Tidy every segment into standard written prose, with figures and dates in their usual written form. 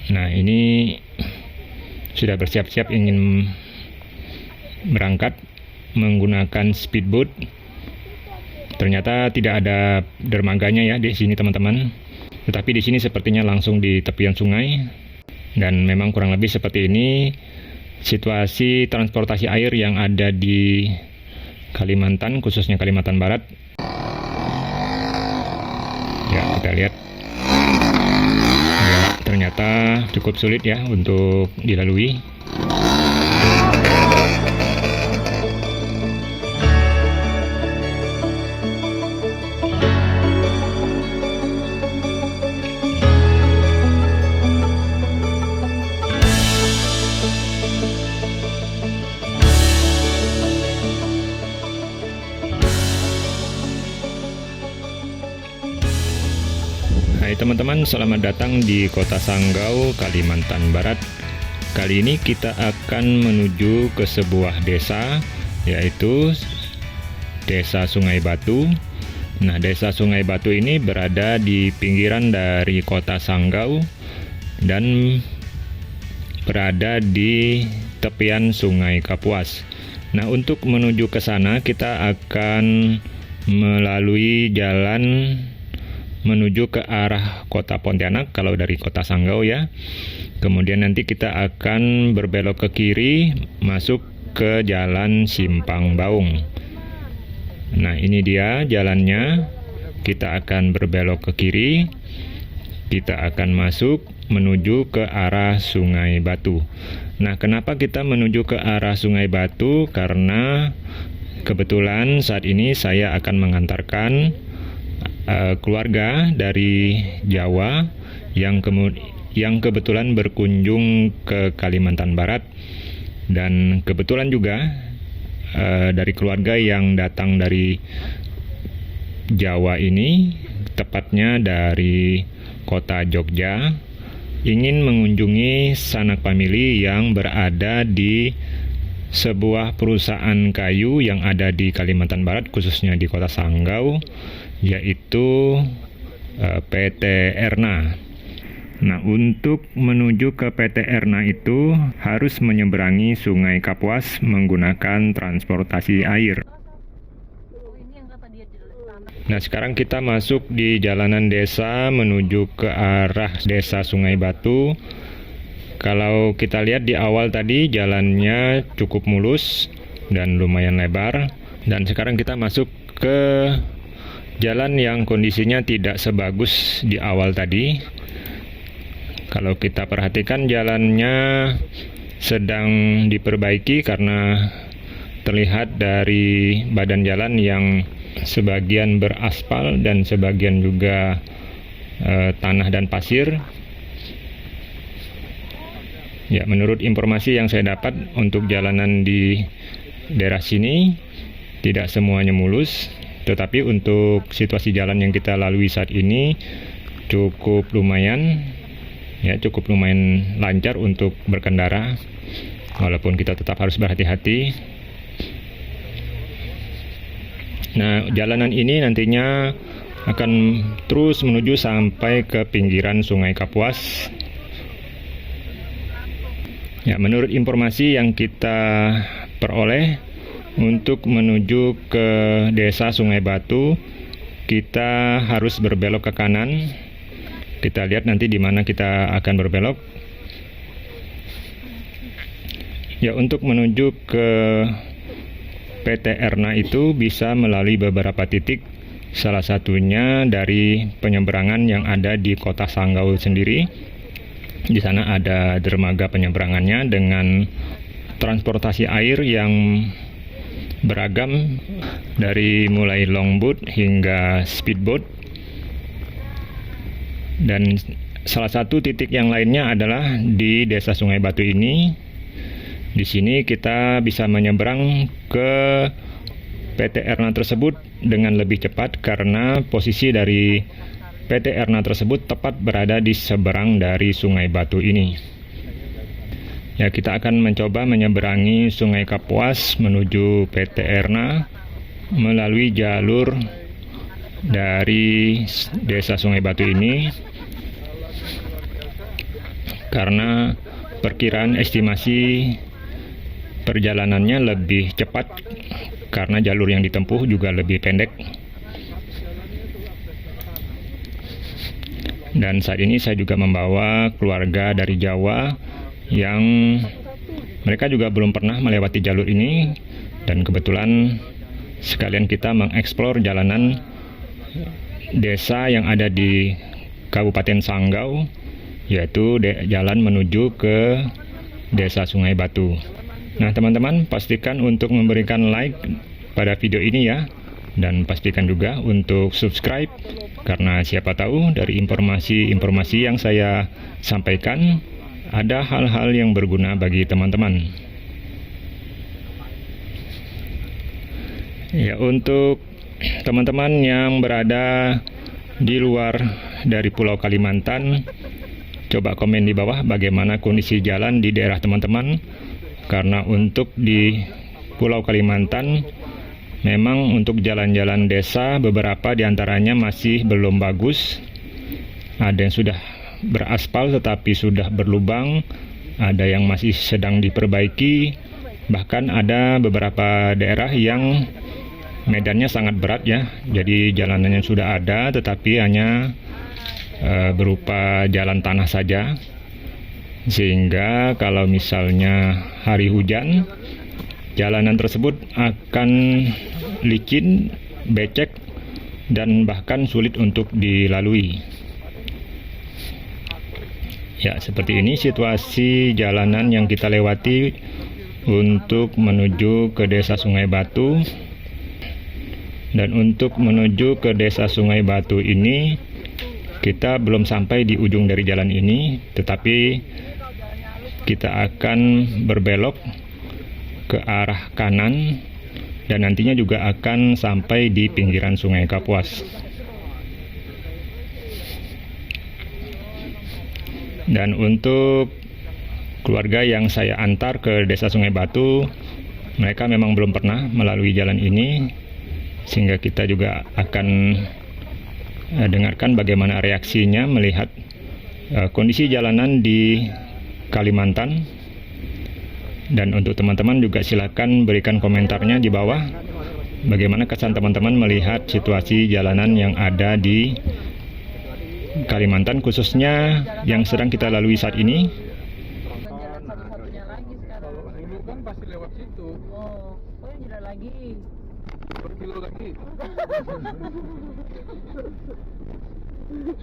Nah, ini sudah bersiap-siap ingin berangkat menggunakan speedboat. Ternyata tidak ada dermaganya ya di sini teman-teman. Tetapi di sini sepertinya langsung di tepian sungai. Dan memang kurang lebih seperti ini situasi transportasi air yang ada di Kalimantan, khususnya Kalimantan Barat. Ya, kita lihat. Ya, ternyata cukup sulit ya untuk dilalui. Hai teman-teman, selamat datang di Kota Sanggau, Kalimantan Barat. Kali ini kita akan menuju ke sebuah desa, yaitu Desa Sungai Batu. Nah, Desa Sungai Batu ini berada di pinggiran dari Kota Sanggau dan berada di tepian Sungai Kapuas. Nah, untuk menuju ke sana kita akan melalui jalan menuju ke arah Kota Pontianak kalau dari Kota Sanggau ya. Kemudian nanti kita akan berbelok ke kiri masuk ke Jalan Simpang Baung. Nah, ini dia jalannya. Kita akan berbelok ke kiri. Kita akan masuk menuju ke arah Sungai Batu. Nah, kenapa kita menuju ke arah Sungai Batu? Karena kebetulan saat ini saya akan mengantarkan keluarga dari Jawa yang kebetulan berkunjung ke Kalimantan Barat, dan kebetulan juga dari keluarga yang datang dari Jawa ini, tepatnya dari kota Jogja, ingin mengunjungi sanak famili yang berada di sebuah perusahaan kayu yang ada di Kalimantan Barat, khususnya di Kota Sanggau, yaitu PT Erna. Nah, untuk menuju ke PT Erna itu harus menyeberangi Sungai Kapuas menggunakan transportasi air. Nah, sekarang kita masuk di jalanan desa menuju ke arah Desa Sungai Batu. Kalau kita lihat di awal tadi jalannya cukup mulus dan lumayan lebar, dan sekarang kita masuk ke jalan yang kondisinya tidak sebagus di awal tadi. Kalau kita perhatikan jalannya sedang diperbaiki karena terlihat dari badan jalan yang sebagian beraspal dan sebagian juga tanah dan pasir. Ya, menurut informasi yang saya dapat untuk jalanan di daerah sini tidak semuanya mulus, tetapi untuk situasi jalan yang kita lalui saat ini cukup lumayan lancar untuk berkendara, walaupun kita tetap harus berhati-hati. Nah, jalanan ini nantinya akan terus menuju sampai ke pinggiran Sungai Kapuas. Ya, menurut informasi yang kita peroleh, untuk menuju ke Desa Sungai Batu, kita harus berbelok ke kanan. Kita lihat nanti di mana kita akan berbelok. Ya, untuk menuju ke PT Erna itu bisa melalui beberapa titik. Salah satunya dari penyeberangan yang ada di Kota Sanggau sendiri. Di sana ada dermaga penyeberangannya dengan transportasi air yang beragam, dari mulai longboat hingga speedboat. Dan salah satu titik yang lainnya adalah di Desa Sungai Batu ini. Di sini kita bisa menyeberang ke PT Erna tersebut dengan lebih cepat karena posisi dari PT Erna tersebut tepat berada di seberang dari Sungai Batu ini. Ya, kita akan mencoba menyeberangi Sungai Kapuas menuju PT Erna melalui jalur dari Desa Sungai Batu ini. karena perkiraan estimasi perjalanannya lebih cepat karena jalur yang ditempuh juga lebih pendek. Dan saat ini saya juga membawa keluarga dari Jawa yang mereka juga belum pernah melewati jalur ini, dan kebetulan sekalian kita mengeksplor jalanan desa yang ada di Kabupaten Sanggau, yaitu jalan menuju ke Desa Sungai Batu. Nah teman-teman, pastikan untuk memberikan like pada video ini ya, dan pastikan juga untuk subscribe, karena siapa tahu dari informasi-informasi yang saya sampaikan ada hal-hal yang berguna bagi teman-teman. Ya, untuk teman-teman yang berada di luar dari Pulau Kalimantan, coba komen di bawah bagaimana kondisi jalan di daerah teman-teman, karena untuk di Pulau Kalimantan memang untuk jalan-jalan desa beberapa diantaranya masih belum bagus. Ada yang sudah beraspal tetapi sudah berlubang, ada yang masih sedang diperbaiki, bahkan ada beberapa daerah yang medannya sangat berat ya. Jadi jalanannya sudah ada tetapi hanya berupa jalan tanah saja, sehingga kalau misalnya hari hujan, jalanan tersebut akan licin, becek, dan bahkan sulit untuk dilalui. Ya, seperti ini situasi jalanan yang kita lewati untuk menuju ke Desa Sungai Batu. Dan untuk menuju ke Desa Sungai Batu ini, kita belum sampai di ujung dari jalan ini, tetapi kita akan berbelok ke arah kanan dan nantinya juga akan sampai di pinggiran Sungai Kapuas. Dan untuk keluarga yang saya antar ke Desa Sungai Batu, mereka memang belum pernah melalui jalan ini, sehingga kita juga akan dengarkan bagaimana reaksinya melihat kondisi jalanan di Kalimantan. Dan untuk teman-teman juga silakan berikan komentarnya di bawah bagaimana kesan teman-teman melihat situasi jalanan yang ada di Kalimantan, khususnya yang sedang kita lalui saat ini. Jalan satu-satunya lagi sekarang. Dulu kan pasti lewat situ. Oh yang jalan lagi. Per kilo lagi.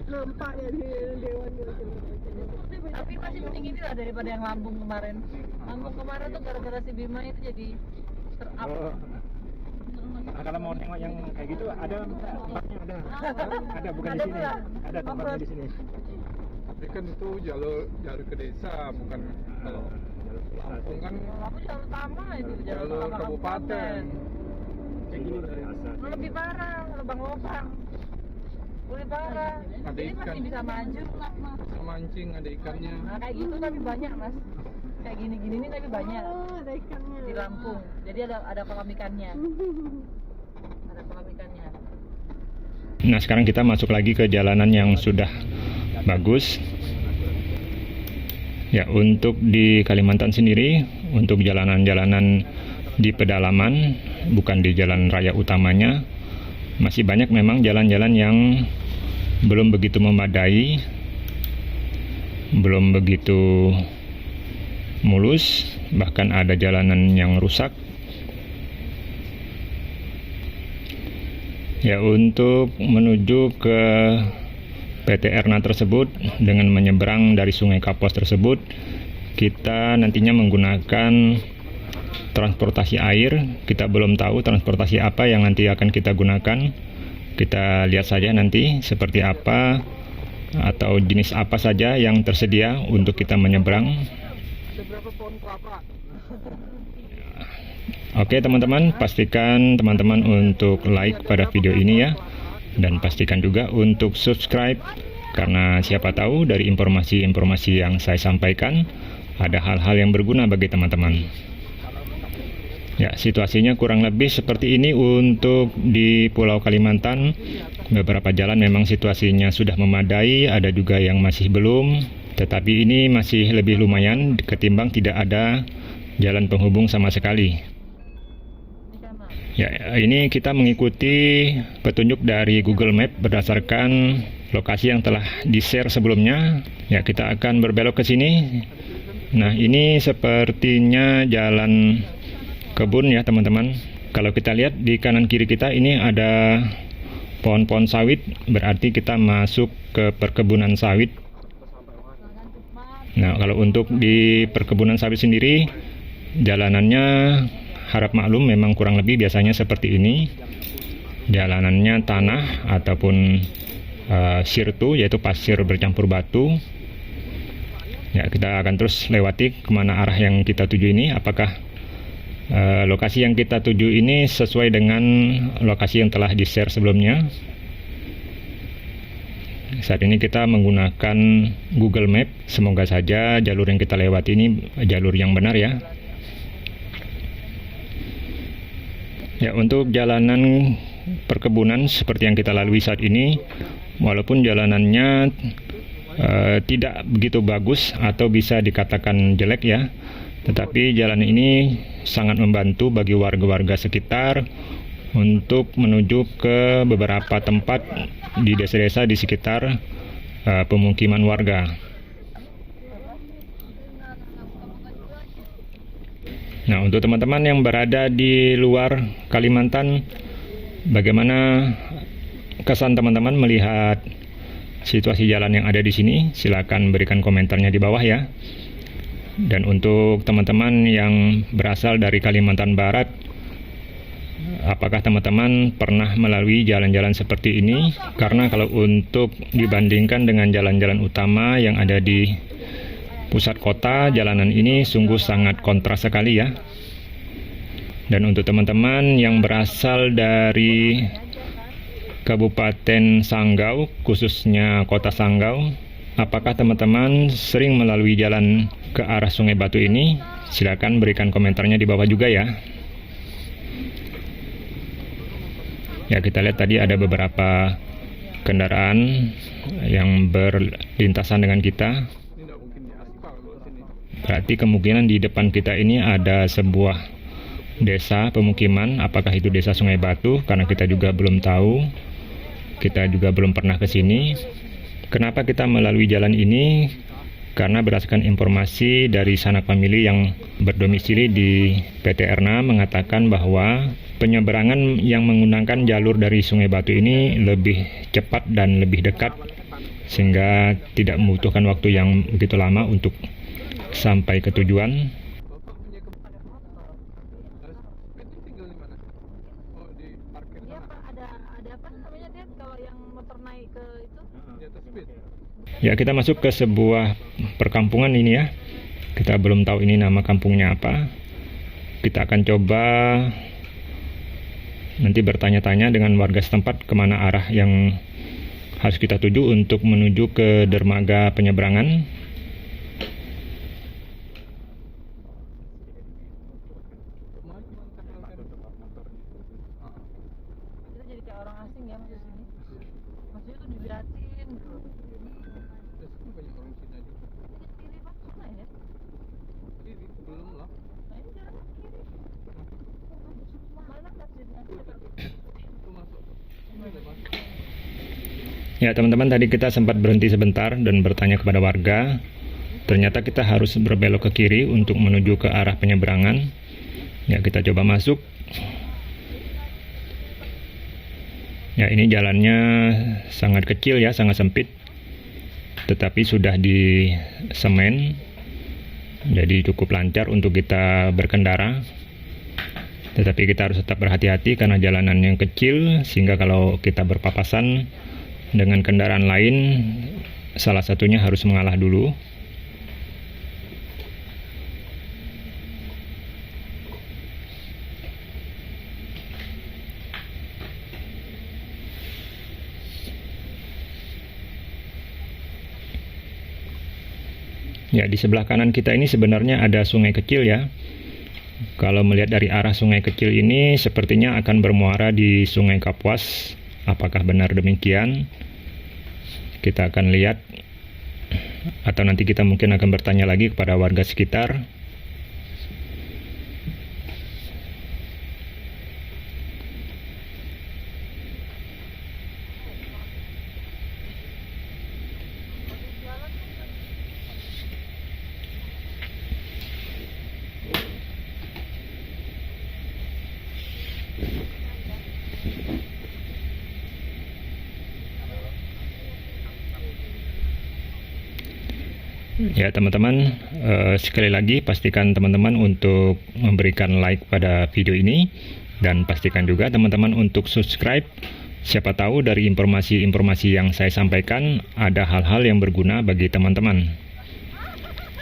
Nampak ya di Dewan. Tapi masih mending ini lah daripada yang Lambung kemarin. Lambung kemarin tuh gara-gara si Bima itu jadi ter-up. Nah, kalau mau nengok yang kayak gitu ada tempatnya, ada bukan Ada di sini, pula. ada tempatnya di sini. Tapi kan itu jalur ke desa, bukan kalau Lampung kan Lampung jalur utama itu jalur kabupaten. Kayak gini dari asal. Lebih parah, lubang-lubang. Lebih parah. Ada Ini ikan. masih bisa maju. Bisa mancing, ada ikannya. Nah kayak gitu tapi banyak mas. Kayak gini-gini nih tapi banyak. Ada ikannya Di Lampung. Jadi ada kolam ikannya. Ada kolam ikannya. Nah, sekarang kita masuk lagi ke jalanan yang sudah bagus. Ya, untuk di Kalimantan sendiri, untuk jalanan-jalanan di pedalaman, bukan di jalan raya utamanya, masih banyak memang jalan-jalan yang belum begitu memadai, belum begitu mulus, bahkan ada jalanan yang rusak. Ya, untuk menuju ke PT Erna tersebut dengan menyeberang dari Sungai Kapuas tersebut, kita nantinya menggunakan transportasi air. Kita belum tahu transportasi apa yang nanti akan kita gunakan. Kita lihat saja nanti seperti apa atau jenis apa saja yang tersedia untuk kita menyeberang. Ada berapa pohon kelapa? Oke teman-teman, pastikan teman-teman untuk like pada video ini ya, dan pastikan juga untuk subscribe, karena siapa tahu dari informasi-informasi yang saya sampaikan ada hal-hal yang berguna bagi teman-teman. Ya, situasinya kurang lebih seperti ini untuk di Pulau Kalimantan. Beberapa jalan memang situasinya sudah memadai, ada juga yang masih belum. Tetapi ini masih lebih lumayan ketimbang tidak ada jalan penghubung sama sekali. Ya, ini kita mengikuti petunjuk dari Google Map berdasarkan lokasi yang telah di-share sebelumnya. Ya, kita akan berbelok ke sini. Nah, ini sepertinya jalan kebun ya, teman-teman. Kalau kita lihat di kanan kiri kita ini ada pohon-pohon sawit, berarti kita masuk ke perkebunan sawit. Nah, kalau untuk di perkebunan sawit sendiri, jalanannya harap maklum memang kurang lebih biasanya seperti ini. Jalanannya tanah ataupun sirtu, yaitu pasir bercampur batu. Ya, kita akan terus lewati kemana arah yang kita tuju ini. Apakah lokasi yang kita tuju ini sesuai dengan lokasi yang telah di-share sebelumnya? Saat ini kita menggunakan Google Map. Semoga saja jalur yang kita lewati ini jalur yang benar ya. Ya, untuk jalanan perkebunan seperti yang kita lalui saat ini, walaupun jalanannya tidak begitu bagus atau bisa dikatakan jelek ya, tetapi jalan ini sangat membantu bagi warga-warga sekitar untuk menuju ke beberapa tempat di desa-desa di sekitar pemukiman warga. Nah, untuk teman-teman yang berada di luar Kalimantan, bagaimana kesan teman-teman melihat situasi jalan yang ada di sini? Silakan berikan komentarnya di bawah ya. Dan untuk teman-teman yang berasal dari Kalimantan Barat, apakah teman-teman pernah melalui jalan-jalan seperti ini? Karena kalau untuk dibandingkan dengan jalan-jalan utama yang ada di pusat kota, jalanan ini sungguh sangat kontras sekali ya. Dan untuk teman-teman yang berasal dari Kabupaten Sanggau, khususnya Kota Sanggau, apakah teman-teman sering melalui jalan ke arah Sungai Batu ini? Silakan berikan komentarnya di bawah juga ya. Ya, kita lihat tadi ada beberapa kendaraan yang berlintasan dengan kita. Berarti kemungkinan di depan kita ini ada sebuah desa pemukiman. Apakah itu desa Sungai Batu? Karena kita juga belum tahu. Kita juga belum pernah ke sini. Kenapa kita melalui jalan ini? Karena berdasarkan informasi dari sanak famili yang berdomisili di PT Erna mengatakan bahwa penyeberangan yang menggunakan jalur dari Sungai Batu ini lebih cepat dan lebih dekat, sehingga tidak membutuhkan waktu yang begitu lama untuk sampai ke tujuan. Ya, kita masuk ke sebuah perkampungan ini ya. Kita belum tahu ini nama kampungnya apa. Kita akan coba nanti bertanya-tanya dengan warga setempat kemana arah yang harus kita tuju untuk menuju ke dermaga penyeberangan. Ya teman-teman, tadi kita sempat berhenti sebentar dan bertanya kepada warga. Ternyata kita harus berbelok ke kiri untuk menuju ke arah penyeberangan. Ya, kita coba masuk. Ya, ini jalannya sangat kecil ya, sangat sempit. Tetapi sudah di semen, jadi cukup lancar untuk kita berkendara. Tetapi kita harus tetap berhati-hati karena jalanan yang kecil, sehingga kalau kita berpapasan dengan kendaraan lain, salah satunya harus mengalah dulu. Ya, di sebelah kanan kita ini sebenarnya ada sungai kecil ya. Kalau melihat dari arah sungai kecil ini, sepertinya akan bermuara di Sungai Kapuas. Apakah benar demikian? Kita akan lihat. atau nanti kita mungkin akan bertanya lagi kepada warga sekitar. Ya teman-teman, sekali lagi pastikan teman-teman untuk memberikan like pada video ini, dan pastikan juga teman-teman untuk subscribe. Siapa tahu dari informasi-informasi yang saya sampaikan ada hal-hal yang berguna bagi teman-teman.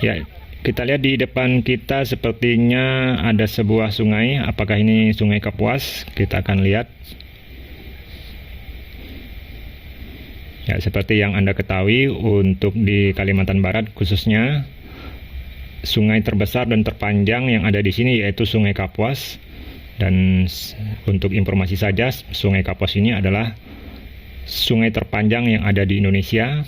Ya, kita lihat di depan kita sepertinya ada sebuah sungai. Apakah ini Sungai Kapuas? Kita akan lihat. Ya, seperti yang Anda ketahui, untuk di Kalimantan Barat khususnya, sungai terbesar dan terpanjang yang ada di sini yaitu Sungai Kapuas. Dan untuk informasi saja, Sungai Kapuas ini adalah sungai terpanjang yang ada di Indonesia.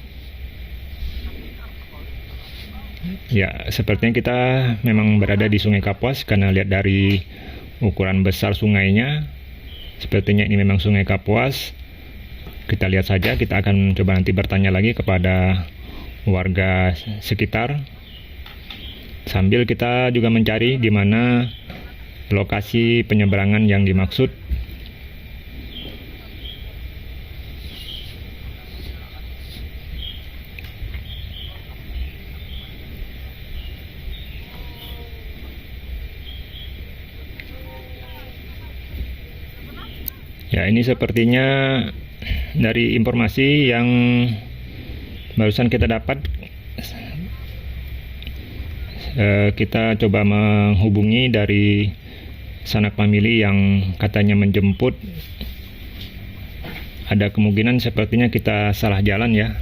Ya, sepertinya kita memang berada di Sungai Kapuas karena lihat dari ukuran besar sungainya. Sepertinya ini memang Sungai Kapuas. Kita lihat saja, kita akan coba nanti bertanya lagi kepada warga sekitar. Sambil kita juga mencari di mana lokasi penyeberangan yang dimaksud. Ya, ini sepertinya dari informasi yang barusan kita dapat, kita coba menghubungi dari sanak famili yang katanya menjemput. Ada kemungkinan sepertinya kita salah jalan ya.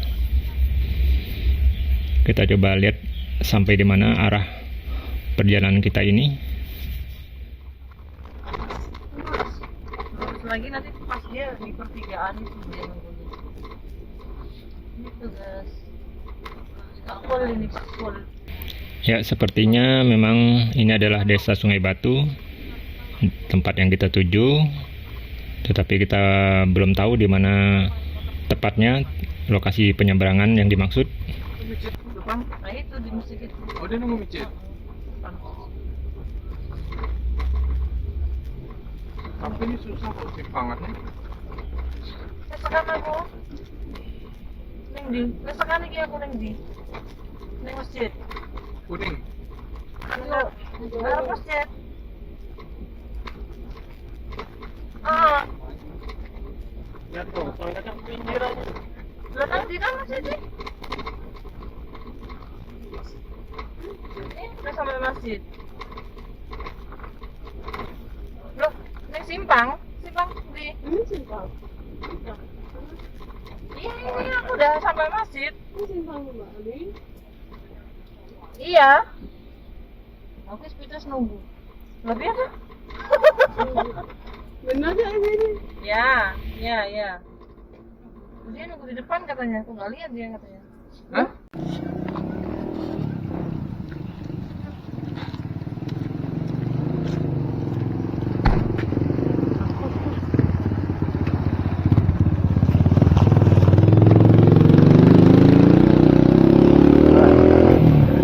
Kita coba lihat sampai di mana arah perjalanan kita ini. Lagi nanti pas dia di pertigaan itu dia nunggu ini tugas sekolah ini sekolah. Ya, sepertinya memang ini adalah desa Sungai Batu, tempat yang kita tuju, tetapi kita belum tahu di mana tepatnya lokasi penyeberangan yang dimaksud. Depan? Nah itu di masjid itu. Oh, dia nunggu masjid. Tapi ini susah kok simpangannya. Lesakan aku. Neng di. Lesakan lagi aku neng di. Neng masjid. Kuning. Enggak. Enggak masjid. Ah. Ya tuh, soalnya kan pinggiran. Lah kan di dalam masjid sih. Ini udah sampai masjid. Loh, ini simpang di. Ini simpang. Iya, ini aku udah sampai masjid. Ini simpang Mbak Ali. Iya. Aku sepeda nunggu. Lebih apa? Benar ya ini? Ya. Dia nunggu di depan katanya. Aku nggak lihat dia katanya. Hah?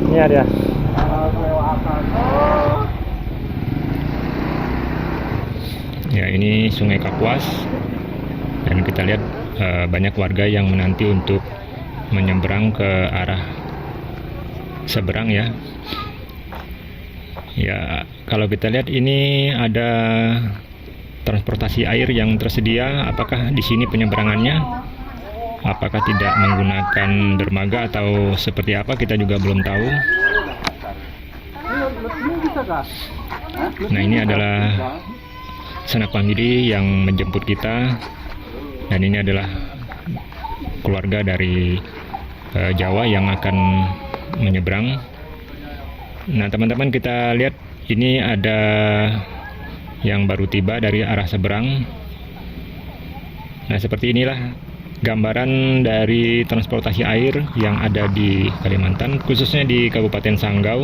Ini ada. Ya, ini Sungai Kapuas, dan kita lihat banyak warga yang menanti untuk menyeberang ke arah seberang ya. Ya, kalau kita lihat ini ada transportasi air yang tersedia. Apakah di sini penyeberangannya? Apakah tidak menggunakan dermaga atau seperti apa, kita juga belum tahu. Nah, ini adalah sanak famili yang menjemput kita, dan ini adalah keluarga dari Jawa yang akan menyeberang. Nah teman-teman, kita lihat ini ada yang baru tiba dari arah seberang. Nah seperti inilah gambaran dari transportasi air yang ada di Kalimantan, khususnya di Kabupaten Sanggau.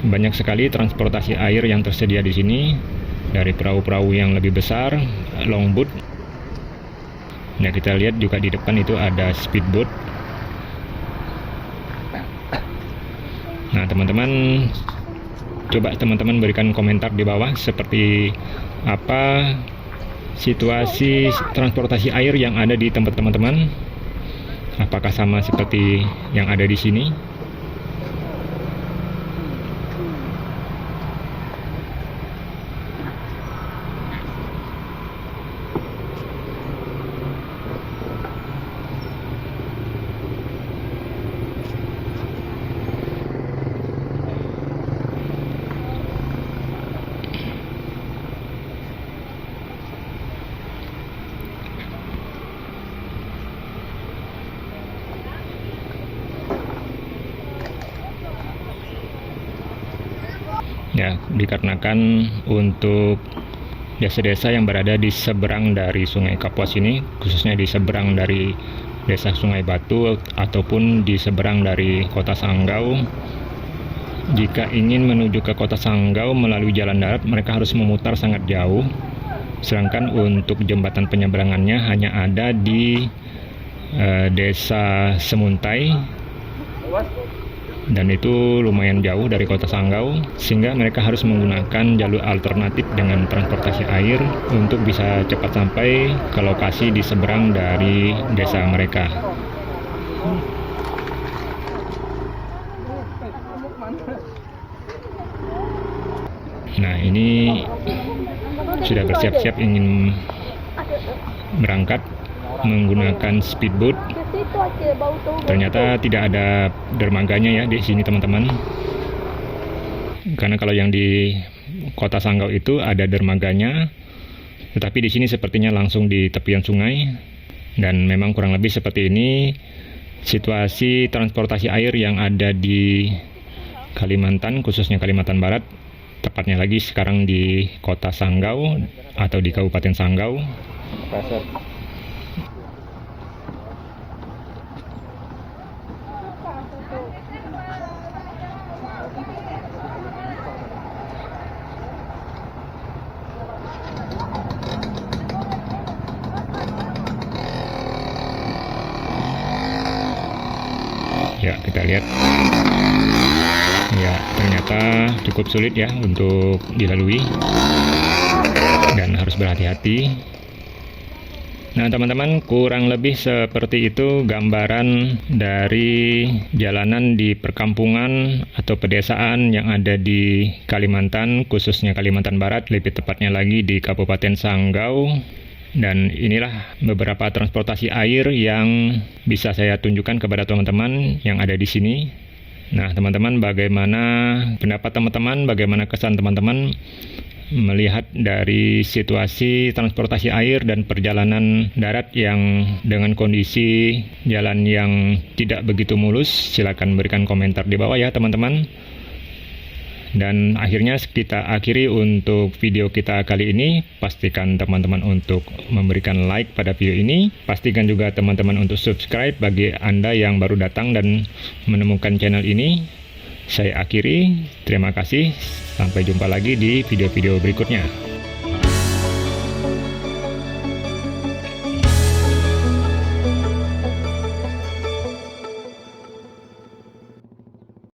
Banyak sekali transportasi air yang tersedia di sini, dari perahu-perahu yang lebih besar, longboat. Nah, kita lihat juga di depan itu ada speedboat. Nah, teman-teman, coba teman-teman berikan komentar di bawah seperti apa situasi transportasi air yang ada di tempat teman-teman. Apakah sama seperti yang ada di sini? Ya, dikarenakan untuk desa-desa yang berada di seberang dari Sungai Kapuas ini, khususnya di seberang dari desa Sungai Batu ataupun di seberang dari kota Sanggau, jika ingin menuju ke kota Sanggau melalui jalan darat, mereka harus memutar sangat jauh. Sedangkan untuk jembatan penyeberangannya hanya ada di desa Semuntai, dan itu lumayan jauh dari kota Sanggau, sehingga mereka harus menggunakan jalur alternatif dengan transportasi air untuk bisa cepat sampai ke lokasi di seberang dari desa mereka. Nah, ini sudah bersiap-siap ingin berangkat menggunakan speedboat. Ternyata tidak ada dermaganya ya di sini, teman-teman. Karena kalau yang di kota Sanggau itu ada dermaganya, tetapi di sini sepertinya langsung di tepian sungai. Dan memang kurang lebih seperti ini situasi transportasi air yang ada di Kalimantan, khususnya Kalimantan Barat, tepatnya lagi sekarang di kota Sanggau atau di Kabupaten Sanggau. Ya, kita lihat. Ya, ternyata cukup sulit ya untuk dilalui dan harus berhati-hati. Nah, teman-teman, kurang lebih seperti itu gambaran dari jalanan di perkampungan atau pedesaan yang ada di Kalimantan, khususnya Kalimantan Barat, lebih tepatnya lagi di Kabupaten Sanggau. Dan inilah beberapa transportasi air yang bisa saya tunjukkan kepada teman-teman yang ada di sini. Nah, teman-teman, bagaimana pendapat teman-teman, bagaimana kesan teman-teman melihat dari situasi transportasi air dan perjalanan darat yang dengan kondisi jalan yang tidak begitu mulus? Silakan berikan komentar di bawah ya, teman-teman. Dan akhirnya kita akhiri untuk video kita kali ini. Pastikan teman-teman untuk memberikan like pada video ini. Pastikan juga teman-teman untuk subscribe bagi Anda yang baru datang dan menemukan channel ini. Saya akhiri. Terima kasih. Sampai jumpa lagi di video-video berikutnya.